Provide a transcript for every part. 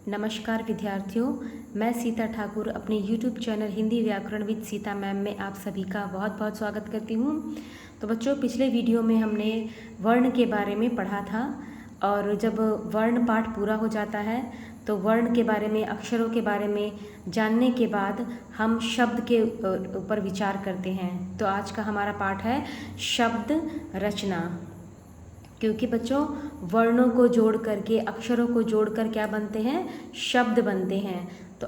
नमस्कार विद्यार्थियों, मैं सीता ठाकुर अपने YouTube चैनल हिंदी व्याकरण विद सीता मैम में आप सभी का बहुत बहुत स्वागत करती हूँ। तो बच्चों, पिछले वीडियो में हमने वर्ण के बारे में पढ़ा था और जब वर्ण पाठ पूरा हो जाता है तो वर्ण के बारे में, अक्षरों के बारे में जानने के बाद हम शब्द के ऊपर विचार करते हैं। तो आज का हमारा पाठ है शब्द रचना। क्योंकि बच्चों, वर्णों को जोड़ करके, अक्षरों को जोड़कर क्या बनते हैं? शब्द बनते हैं। तो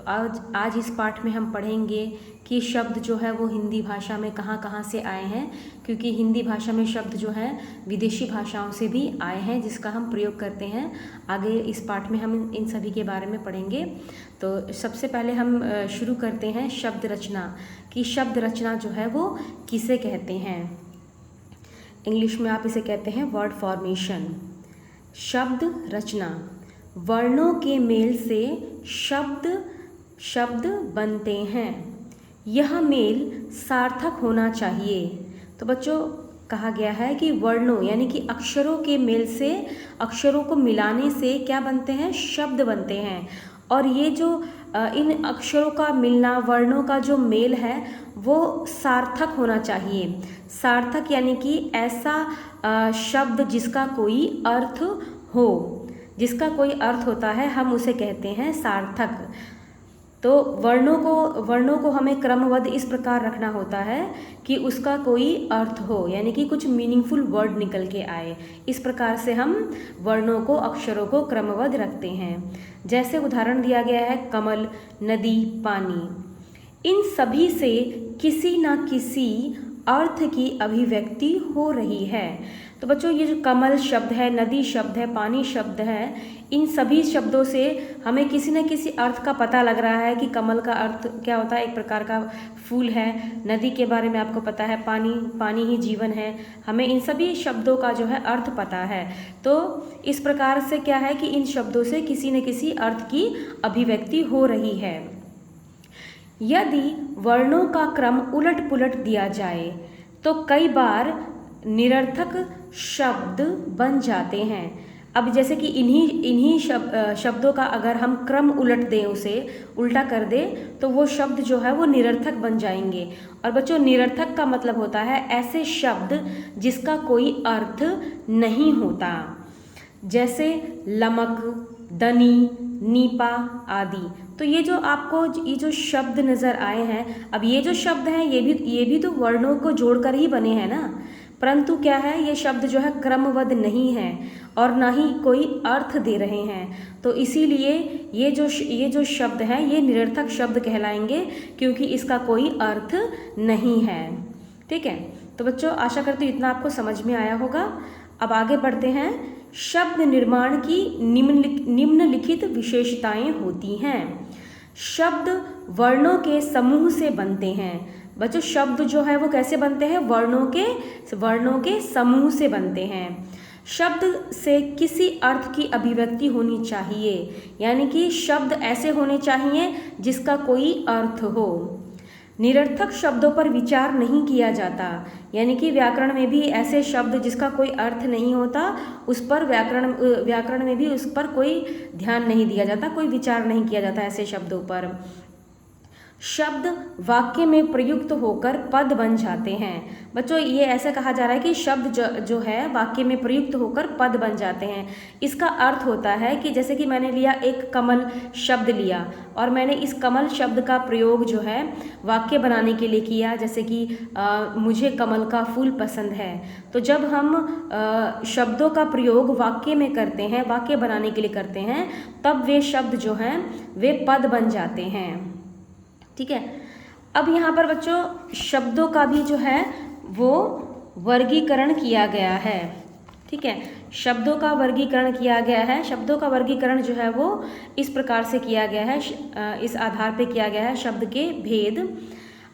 आज इस पाठ में हम पढ़ेंगे कि शब्द जो है वो हिंदी भाषा में कहाँ कहाँ से आए हैं, क्योंकि हिंदी भाषा में शब्द जो है विदेशी भाषाओं से भी आए हैं जिसका हम प्रयोग करते हैं। आगे इस पाठ में हम इन सभी के बारे में पढ़ेंगे। तो सबसे पहले हम शुरू करते हैं शब्द रचना, कि शब्द रचना जो है वो किसे कहते हैं। इंग्लिश में आप इसे कहते हैं वर्ड फॉर्मेशन। शब्द रचना, वर्णों के मेल से शब्द बनते हैं। यह मेल सार्थक होना चाहिए। तो बच्चों, कहा गया है कि वर्णों यानी कि अक्षरों के मेल से, अक्षरों को मिलाने से क्या बनते हैं? शब्द बनते हैं। और ये जो इन अक्षरों का मिलना, वर्णों का जो मेल है वो सार्थक होना चाहिए। सार्थक यानी कि ऐसा शब्द जिसका कोई अर्थ हो, जिसका कोई अर्थ होता है, हम उसे कहते हैं सार्थक। तो वर्णों को हमें क्रमबद्ध इस प्रकार रखना होता है कि उसका कोई अर्थ हो, यानी कि कुछ मीनिंगफुल वर्ड निकल के आए। इस प्रकार से हम वर्णों को, अक्षरों को क्रमबद्ध रखते हैं। जैसे उदाहरण दिया गया है कमल, नदी, पानी। इन सभी से किसी न किसी अर्थ की अभिव्यक्ति हो रही है। तो बच्चों, ये जो कमल शब्द है, नदी शब्द है, पानी शब्द है, इन सभी शब्दों से हमें किसी न किसी अर्थ का पता लग रहा है कि कमल का अर्थ क्या होता है? एक प्रकार का फूल है। नदी के बारे में आपको पता है, पानी ही जीवन है। हमें इन सभी शब्दों का जो है अर्थ पता है। तो इस प्रकार से क्या है कि इन शब्दों से किसी न किसी अर्थ की अभिव्यक्ति हो रही है। यदि वर्णों का क्रम उलट पुलट दिया जाए तो कई बार निरर्थक शब्द बन जाते हैं। अब जैसे कि इन्हीं शब्दों का अगर हम क्रम उलट दें, उसे उल्टा कर दें, तो वो शब्द जो है वो निरर्थक बन जाएंगे। और बच्चों, निरर्थक का मतलब होता है ऐसे शब्द जिसका कोई अर्थ नहीं होता। जैसे लमक, दनी, नीपा आदि। तो ये जो आपको ये जो शब्द नज़र आए हैं, अब ये जो शब्द हैं ये भी तो वर्णों को जोड़कर ही बने हैं ना। परंतु क्या है, ये शब्द जो है क्रमबद्ध नहीं है और ना ही कोई अर्थ दे रहे हैं। तो इसीलिए ये जो शब्द हैं ये निरर्थक शब्द कहलाएंगे, क्योंकि इसका कोई अर्थ नहीं है। ठीक है। तो बच्चों, आशा करती हूँ इतना आपको समझ में आया होगा। अब आगे बढ़ते हैं। शब्द निर्माण की निम्नलिखित विशेषताएं होती हैं। शब्द वर्णों के समूह से बनते हैं। बच्चों, शब्द जो है वो कैसे बनते हैं? वर्णों के समूह से बनते हैं। शब्द से किसी अर्थ की अभिव्यक्ति होनी चाहिए, यानी कि शब्द ऐसे होने चाहिए जिसका कोई अर्थ हो। निरर्थक शब्दों पर विचार नहीं किया जाता, यानी कि व्याकरण में भी ऐसे शब्द जिसका कोई अर्थ नहीं होता, उस पर व्याकरण में भी उस पर कोई ध्यान नहीं दिया जाता, कोई विचार नहीं किया जाता ऐसे शब्दों पर। शब्द वाक्य में प्रयुक्त होकर पद बन जाते हैं। बच्चों, ये ऐसा कहा जा रहा है कि शब्द जो है वाक्य में प्रयुक्त होकर पद बन जाते हैं। इसका अर्थ होता है कि जैसे कि मैंने लिया, एक कमल शब्द लिया और मैंने इस कमल शब्द का प्रयोग जो है वाक्य बनाने के लिए किया। जैसे कि मुझे कमल का फूल पसंद है। तो जब हम शब्दों का प्रयोग वाक्य में करते हैं, वाक्य बनाने के लिए करते हैं, तब वे शब्द जो हैं वे पद बन जाते हैं। ठीक है। अब यहाँ पर बच्चों शब्दों का भी जो है वो वर्गीकरण किया गया है। ठीक है। शब्दों का वर्गीकरण किया गया है। शब्दों का वर्गीकरण जो है वो इस प्रकार से किया गया है, इस आधार पे किया गया है शब्द के भेद।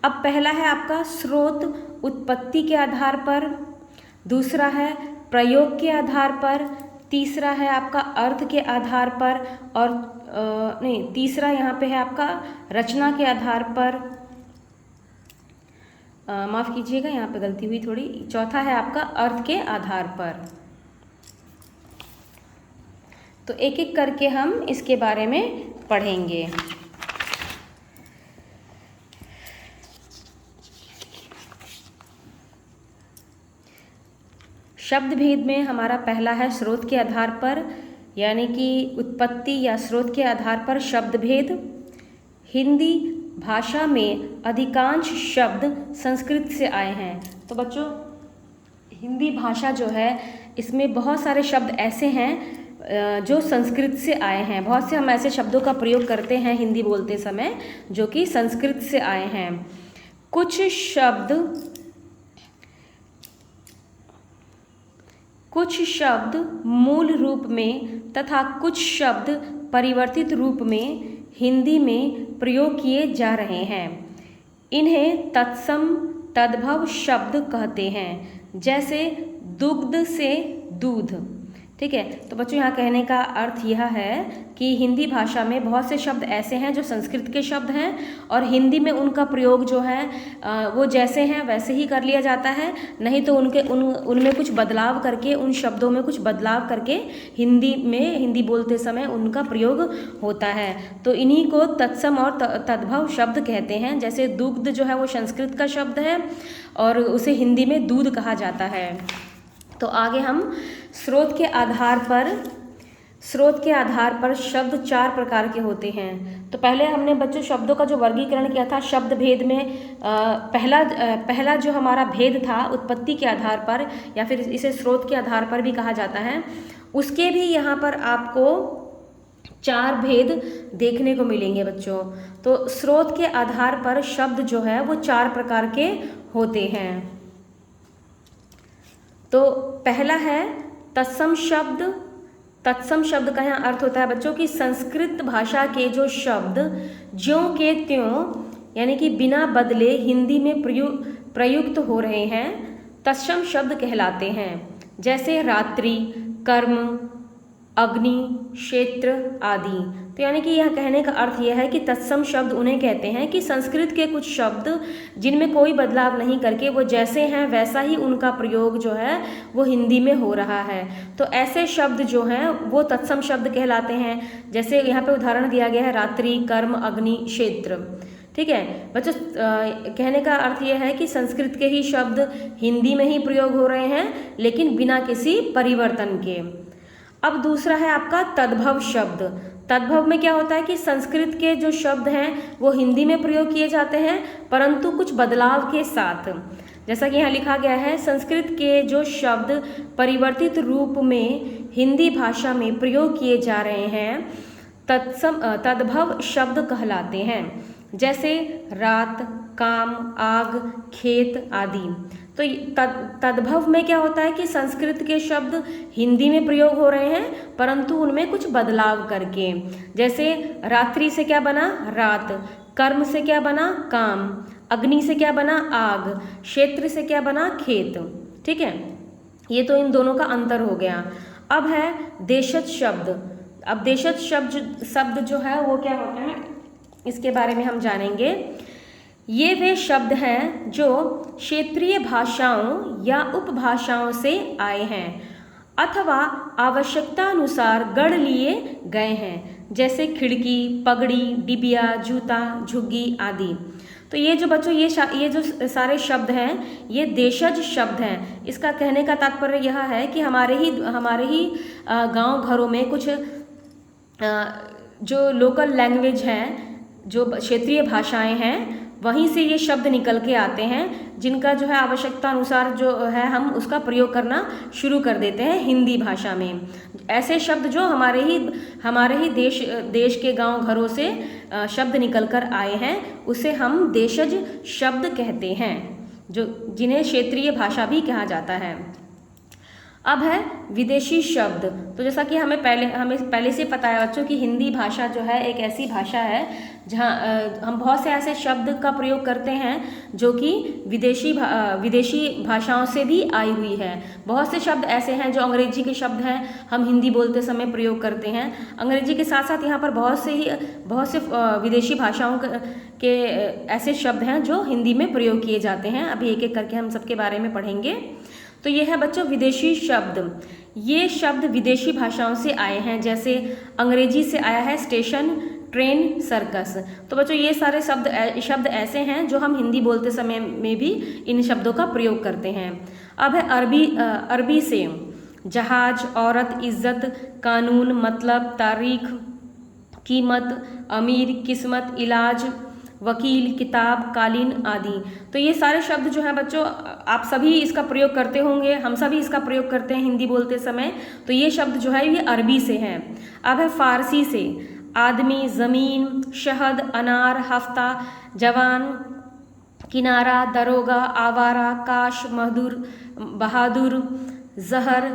अब पहला है आपका स्रोत, उत्पत्ति के आधार पर। दूसरा है प्रयोग के आधार पर। तीसरा है आपका अर्थ के आधार पर। और तीसरा यहाँ पे है आपका रचना के आधार पर। माफ़ कीजिएगा, यहाँ पे गलती हुई थोड़ी। चौथा है आपका अर्थ के आधार पर। तो एक एक करके हम इसके बारे में पढ़ेंगे। शब्द भेद में हमारा पहला है स्रोत के आधार पर, यानी कि उत्पत्ति या स्रोत के आधार पर शब्द भेद। हिंदी भाषा में अधिकांश शब्द संस्कृत से आए हैं। तो बच्चों हिंदी भाषा जो है इसमें बहुत सारे शब्द ऐसे हैं जो संस्कृत से आए हैं। बहुत से हम ऐसे शब्दों का प्रयोग करते हैं हिंदी बोलते समय जो कि संस्कृत से आए हैं। कुछ शब्द मूल रूप में तथा कुछ शब्द परिवर्तित रूप में हिंदी में प्रयोग किए जा रहे हैं। इन्हें तत्सम तद्भव शब्द कहते हैं, जैसे दुग्ध से दूध। ठीक है, तो बच्चों यहाँ कहने का अर्थ यह है कि हिंदी भाषा में बहुत से शब्द ऐसे हैं जो संस्कृत के शब्द हैं और हिंदी में उनका प्रयोग जो है वो जैसे हैं वैसे ही कर लिया जाता है, नहीं तो उनमें कुछ बदलाव करके, उन शब्दों में कुछ बदलाव करके हिंदी बोलते समय उनका प्रयोग होता है। तो इन्हीं को तत्सम और तद्भव शब्द कहते हैं। जैसे दुग्ध जो है वो संस्कृत का शब्द है और उसे हिंदी में दूध कहा जाता है। तो आगे हम स्रोत के आधार पर शब्द 4 प्रकार के होते हैं। तो पहले हमने बच्चों शब्दों का जो वर्गीकरण किया था शब्द भेद में, पहला जो हमारा भेद था उत्पत्ति के आधार पर या फिर इसे स्रोत के आधार पर भी कहा जाता है, उसके भी यहाँ पर आपको 4 भेद देखने को मिलेंगे बच्चों। तो स्रोत के आधार पर शब्द जो है वो 4 प्रकार के होते हैं। तो पहला है तत्सम शब्द। तत्सम शब्द का यहाँ अर्थ होता है बच्चों कि संस्कृत भाषा के जो शब्द ज्यों के त्यों यानी कि बिना बदले हिंदी में प्रयुक्त हो रहे हैं तत्सम शब्द कहलाते हैं। जैसे रात्रि, कर्म, अग्नि, क्षेत्र आदि। तो यानी कि यह कहने का अर्थ यह है कि तत्सम शब्द उन्हें कहते हैं कि संस्कृत के कुछ शब्द जिनमें कोई बदलाव नहीं करके वो जैसे हैं वैसा ही उनका प्रयोग जो है वो हिंदी में हो रहा है। तो ऐसे शब्द जो हैं वो तत्सम शब्द कहलाते हैं। जैसे यहाँ पे उदाहरण दिया गया है रात्रि, कर्म, अग्नि, क्षेत्र। ठीक है बच्चों, कहने का अर्थ यह है कि संस्कृत के ही शब्द हिंदी में ही प्रयोग हो रहे हैं लेकिन बिना किसी परिवर्तन के। अब दूसरा है आपका तद्भव शब्द। तद्भव में क्या होता है कि संस्कृत के जो शब्द हैं वो हिंदी में प्रयोग किए जाते हैं परंतु कुछ बदलाव के साथ। जैसा कि यहाँ लिखा गया है संस्कृत के जो शब्द परिवर्तित रूप में हिंदी भाषा में प्रयोग किए जा रहे हैं तद्भव शब्द कहलाते हैं। जैसे रात, काम, आग, खेत आदि। तो तद्भव में क्या होता है कि संस्कृत के शब्द हिंदी में प्रयोग हो रहे हैं परंतु उनमें कुछ बदलाव करके। जैसे रात्रि से क्या बना रात, कर्म से क्या बना काम, अग्नि से क्या बना आग, क्षेत्र से क्या बना खेत। ठीक है, ये तो इन दोनों का अंतर हो गया। अब है देशज शब्द। अब देशज शब्द जो है वो क्या होता है इसके बारे में हम जानेंगे। ये वे शब्द हैं जो क्षेत्रीय भाषाओं या उपभाषाओं से आए हैं अथवा आवश्यकता अनुसार गढ़ लिए गए हैं। जैसे खिड़की, पगड़ी, डिबिया, जूता, झुग्गी आदि। तो ये जो बच्चों ये जो सारे शब्द हैं ये देशज शब्द हैं। इसका कहने का तात्पर्य यह है कि हमारे ही गांव घरों में कुछ जो लोकल लैंग्वेज हैं, जो क्षेत्रीय भाषाएं हैं, वहीं से ये शब्द निकल के आते हैं जिनका जो है आवश्यकता अनुसार जो है हम उसका प्रयोग करना शुरू कर देते हैं हिंदी भाषा में। ऐसे शब्द जो हमारे ही देश के गांव घरों से शब्द निकल कर आए हैं उसे हम देशज शब्द कहते हैं, जो जिन्हें क्षेत्रीय भाषा भी कहा जाता है। अब है विदेशी शब्द। तो जैसा कि हमें पहले से पता है बच्चों कि हिंदी भाषा जो है एक ऐसी भाषा है जहाँ हम बहुत से ऐसे शब्द का प्रयोग करते हैं जो कि विदेशी भाषाओं से भी आई हुई है। बहुत से शब्द ऐसे हैं जो अंग्रेजी के शब्द हैं, हम हिंदी बोलते समय प्रयोग करते हैं। अंग्रेजी के साथ साथ यहाँ पर बहुत से विदेशी भाषाओं के ऐसे शब्द हैं जो हिंदी में प्रयोग किए जाते हैं। अभी एक एक करके हम सबके बारे में पढ़ेंगे। तो ये है बच्चों विदेशी शब्द। ये शब्द विदेशी भाषाओं से आए हैं, जैसे अंग्रेजी से आया है स्टेशन, ट्रेन, सर्कस। तो बच्चों ये सारे शब्द ऐसे हैं जो हम हिंदी बोलते समय में भी इन शब्दों का प्रयोग करते हैं। अब है अरबी से जहाज, औरत, इज्जत, कानून, मतलब, तारीख, कीमत, अमीर, किस्मत, इलाज, वकील, किताब, कालीन आदि। तो ये सारे शब्द जो हैं बच्चों आप सभी इसका प्रयोग करते होंगे, हम सभी इसका प्रयोग करते हैं हिंदी बोलते समय। तो ये शब्द जो है ये अरबी से हैं। अब है फारसी से आदमी, ज़मीन, शहद, अनार, हफ्ता, जवान, किनारा, दरोगा, आवारा, काश, बहादुर, जहर,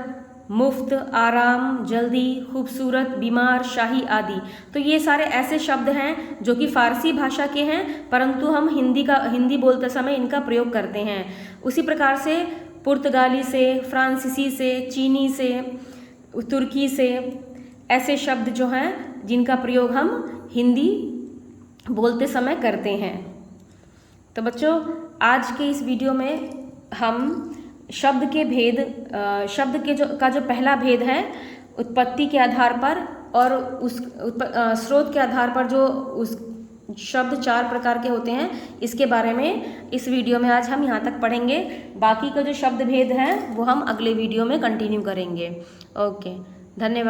मुफ्त, आराम, जल्दी, खूबसूरत, बीमार, शाही आदि। तो ये सारे ऐसे शब्द हैं जो कि फारसी भाषा के हैं, परंतु हम हिंदी बोलते समय इनका प्रयोग करते हैं। उसी प्रकार से पुर्तगाली से, फ्रांसीसी से, चीनी से, तुर्की से ऐसे शब्द जो हैं जिनका प्रयोग हम हिंदी बोलते समय करते हैं। तो बच्चों आज के इस वीडियो में हम शब्द के भेद, शब्द के जो पहला भेद है उत्पत्ति के आधार पर और उस स्रोत के आधार पर जो उस शब्द 4 प्रकार के होते हैं, इसके बारे में इस वीडियो में आज हम यहाँ तक पढ़ेंगे। बाकी का जो शब्द भेद है वो हम अगले वीडियो में कंटिन्यू करेंगे। ओके, धन्यवाद।